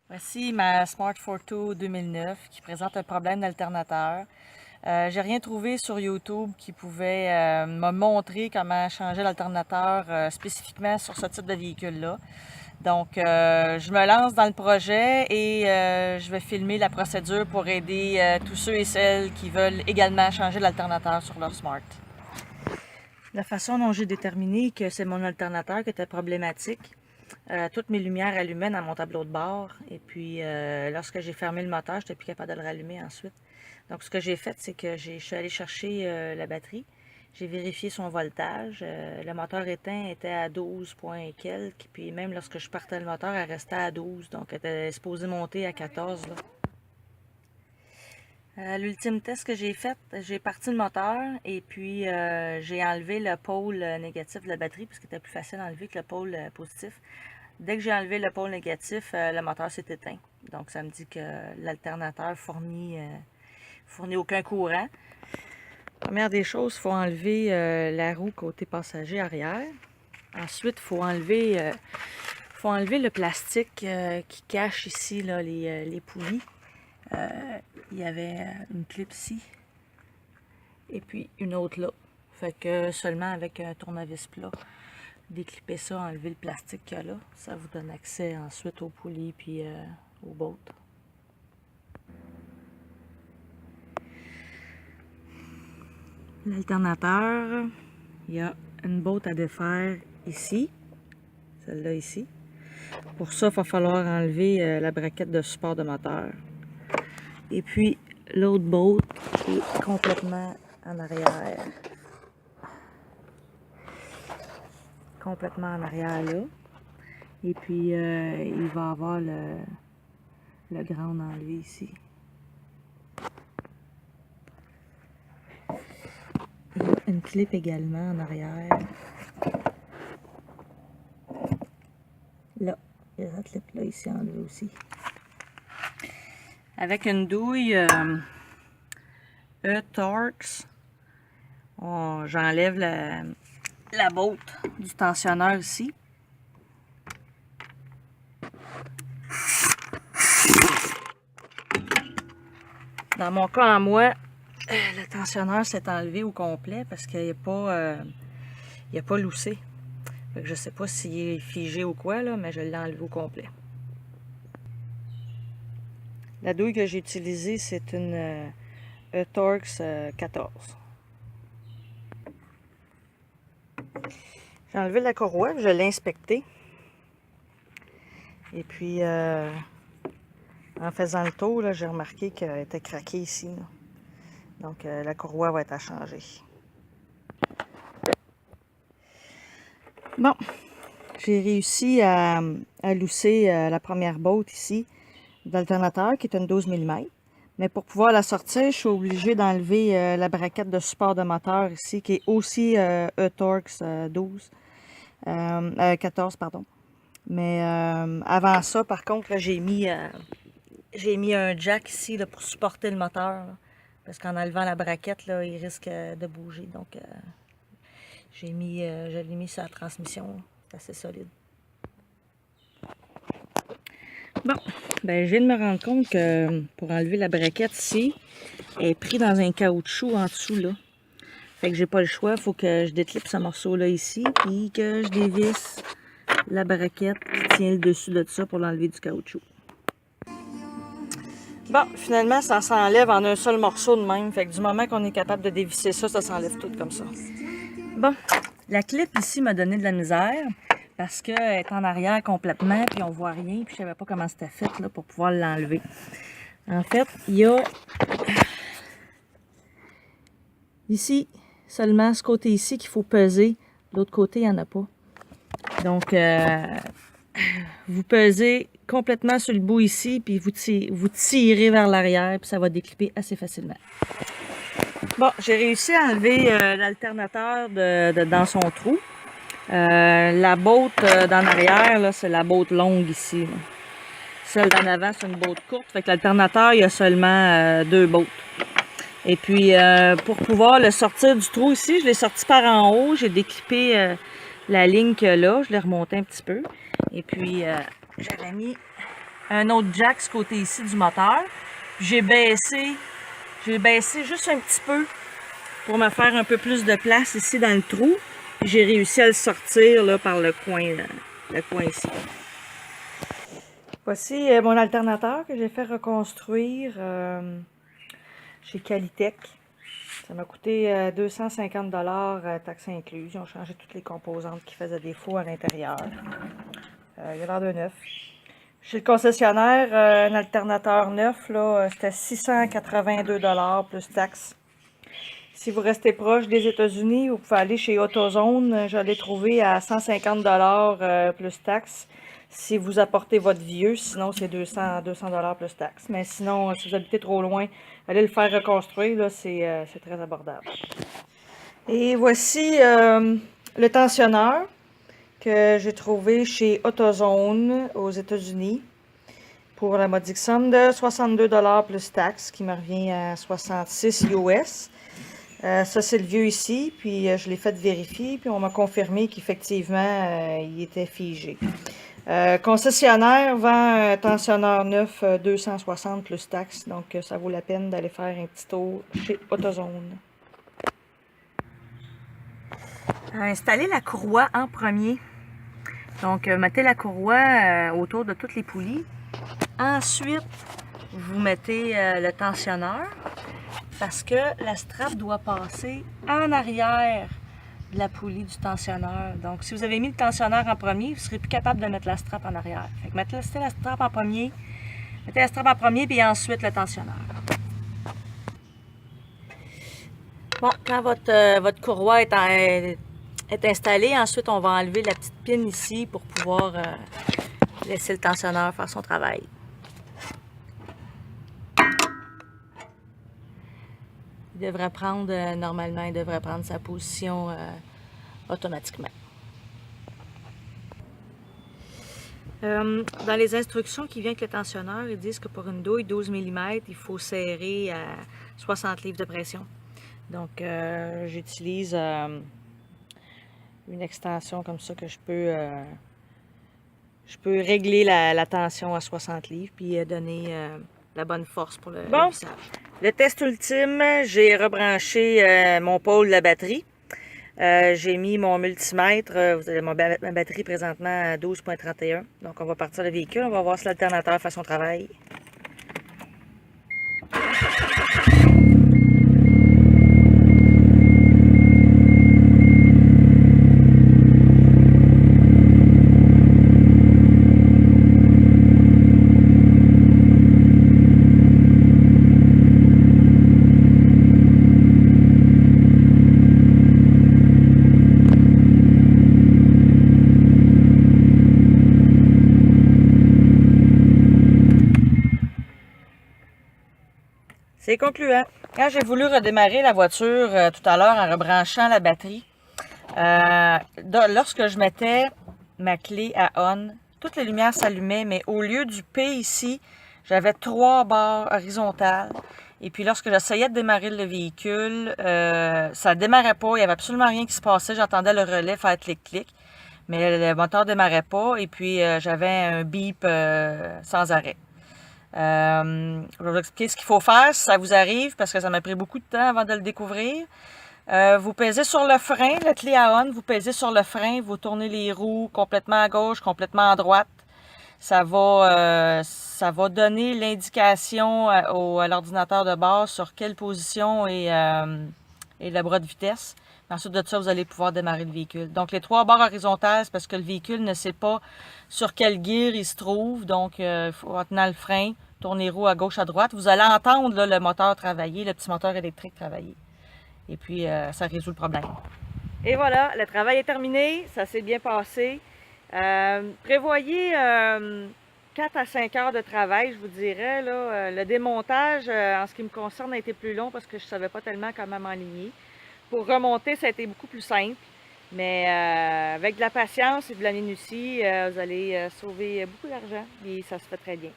Voici ma Smart Fortwo 2009 qui présente un problème d'alternateur. J'ai rien trouvé sur YouTube qui pouvait me montrer comment changer l'alternateur spécifiquement sur ce type de véhicule-là. Donc, je me lance dans le projet et je vais filmer la procédure pour aider tous ceux et celles qui veulent également changer l'alternateur sur leur Smart. La façon dont j'ai déterminé que c'est mon alternateur qui était problématique, toutes mes lumières allumaient dans mon tableau de bord. Et puis, lorsque j'ai fermé le moteur, je n'étais plus capable de le rallumer ensuite. Donc, ce que j'ai fait, c'est que je suis allée chercher la batterie. J'ai vérifié son voltage. Le moteur éteint était à 12 points et quelques. Puis même lorsque je partais le moteur, elle restait à 12. Donc, elle était supposée monter à 14. Là. L'ultime test que j'ai fait, j'ai parti le moteur et puis j'ai enlevé le pôle négatif de la batterie parce qu'il était plus facile à enlever que le pôle positif. Dès que j'ai enlevé le pôle négatif, le moteur s'est éteint. Donc ça me dit que l'alternateur fournit aucun courant. Première des choses, il faut enlever la roue côté passager arrière. Ensuite, il faut enlever le plastique qui cache ici là, les poulies. Il y avait une clip ici et puis une autre là. Fait que seulement avec un tournevis plat, déclipper ça, enlever le plastique qu'il y a là, ça vous donne accès ensuite aux poulies puis aux bottes. L'alternateur, il y a une botte à défaire ici, celle-là ici. Pour ça, il va falloir enlever la braquette de support de moteur. Et puis, l'autre botte est complètement en arrière. Complètement en arrière là. Et puis, il va avoir le ground enlevé ici. Il y a une clip également en arrière. Là, il y a la clip là ici enlevée aussi. Avec une douille E-Torx, j'enlève la botte du tensionneur ici. Dans mon cas, à moi, le tensionneur s'est enlevé au complet parce qu'il n'a pas loussé. Je ne sais pas s'il est figé ou quoi, là, mais je l'ai enlevé au complet. La douille que j'ai utilisée, c'est une E-Torx 14. J'ai enlevé la courroie, je l'ai inspectée. Et puis, en faisant le tour, j'ai remarqué qu'elle était craquée ici. Là. Donc, la courroie va être à changer. Bon, j'ai réussi à lousser la première botte ici d'alternateur, qui est une 12 mm. Mais pour pouvoir la sortir, je suis obligée d'enlever la braquette de support de moteur ici, qui est aussi E-Torx 14, pardon. Mais avant ça, par contre, j'ai mis un jack ici là, pour supporter le moteur. Là, parce qu'en enlevant la braquette, là, il risque de bouger. Donc, je l'ai mis sur la transmission. C'est assez solide. Bon, ben, je viens de me rendre compte que pour enlever la braquette ici, elle est prise dans un caoutchouc en dessous, là. Fait que j'ai pas le choix, il faut que je déclipe ce morceau-là ici, puis que je dévisse la braquette qui tient le dessus de ça pour l'enlever du caoutchouc. Bon, finalement, ça s'enlève en un seul morceau de même. Fait que du moment qu'on est capable de dévisser ça, ça s'enlève tout comme ça. Bon, la clip ici m'a donné de la misère parce qu'elle est en arrière complètement, puis on voit rien, puis je savais pas comment c'était fait là, pour pouvoir l'enlever. En fait, il y a ici seulement ce côté ici qu'il faut peser. L'autre côté, il n'y en a pas. Donc, vous pesez complètement sur le bout ici, puis vous tirez vers l'arrière, puis ça va déclipper assez facilement. Bon, j'ai réussi à enlever l'alternateur dans son trou. La botte d'en arrière, c'est la botte longue ici. Là. Celle d'en avant, c'est une botte courte. Fait que l'alternateur, il y a seulement 2 bottes. Et puis, pour pouvoir le sortir du trou ici, je l'ai sorti par en haut. J'ai déclippé la ligne qu'il y a là. Je l'ai remontée un petit peu. Et puis, j'avais mis un autre jack ce côté ici du moteur. J'ai baissé juste un petit peu pour me faire un peu plus de place ici dans le trou. J'ai réussi à le sortir là, par le coin ici. Voici mon alternateur que j'ai fait reconstruire chez Qualitech. Ça m'a coûté 250 $, taxes incluses. Ils ont changé toutes les composantes qui faisaient défaut à l'intérieur. Il a l'air de neuf. Chez le concessionnaire, un alternateur neuf, c'était 682 $ plus taxes. Si vous restez proche des États-Unis, vous pouvez aller chez AutoZone. Je l'ai trouvé à 150 $ plus taxes. Si vous apportez votre vieux, sinon c'est 200 $ plus taxes. Mais sinon, si vous habitez trop loin, allez le faire reconstruire, c'est très abordable. Et voici le tensionneur que j'ai trouvé chez AutoZone aux États-Unis pour la modique somme de 62 $ plus taxes, qui me revient à 66 US. Ça, c'est le vieux ici, puis je l'ai fait vérifier, puis on m'a confirmé qu'effectivement, il était figé. Concessionnaire vend un tensionneur neuf 260 plus taxes, donc ça vaut la peine d'aller faire un petit tour chez AutoZone. Installer la courroie en premier. Donc, mettez la courroie autour de toutes les poulies. Ensuite, vous mettez le tensionneur parce que la strap doit passer en arrière de la poulie du tensionneur. Donc, si vous avez mis le tensionneur en premier, vous ne serez plus capable de mettre la strap en arrière. Fait que mettez la strap en premier, puis ensuite le tensionneur. Bon, quand votre courroie est installée, ensuite on va enlever la petite pine ici pour pouvoir laisser le tensionneur faire son travail. Normalement, il devrait prendre sa position automatiquement. Dans les instructions qui viennent avec le tensionneur, ils disent que pour une douille 12 mm, il faut serrer à 60 livres de pression. Donc, j'utilise une extension comme ça que je peux régler la tension à 60 livres puis donner la bonne force pour le vissage. Le test ultime, j'ai rebranché mon pôle de la batterie. J'ai mis mon multimètre, vous avez ma batterie présentement à 12,31. Donc on va partir le véhicule, on va voir si l'alternateur fait son travail. C'est concluant. Quand j'ai voulu redémarrer la voiture tout à l'heure en rebranchant la batterie, lorsque je mettais ma clé à on, toutes les lumières s'allumaient, mais au lieu du P ici, j'avais 3 barres horizontales. Et puis lorsque j'essayais de démarrer le véhicule, ça ne démarrait pas, il n'y avait absolument rien qui se passait. J'entendais le relais faire clic-clic, mais le moteur ne démarrait pas. Et puis j'avais un bip sans arrêt. Je vais vous expliquer ce qu'il faut faire si ça vous arrive, parce que ça m'a pris beaucoup de temps avant de le découvrir. Vous pesez sur le frein, la clé à on, vous pesez sur le frein, vous tournez les roues complètement à gauche, complètement à droite. Ça va donner l'indication à l'ordinateur de base sur quelle position est le bras de vitesse. Ensuite de ça, vous allez pouvoir démarrer le véhicule. Donc, les 3 barres horizontales, c'est parce que le véhicule ne sait pas sur quel gear il se trouve. Donc, il faut en tenant le frein, tourner les roues à gauche, à droite. Vous allez entendre là, le moteur travailler, le petit moteur électrique travailler. Et puis, ça résout le problème. Et voilà, le travail est terminé. Ça s'est bien passé. Prévoyez 4 à 5 heures de travail, je vous dirais. Là. Le démontage, en ce qui me concerne, a été plus long parce que je ne savais pas tellement comment m'enligner. Pour remonter, ça a été beaucoup plus simple, mais avec de la patience et de la minutie, vous allez sauver beaucoup d'argent et ça se fait très bien.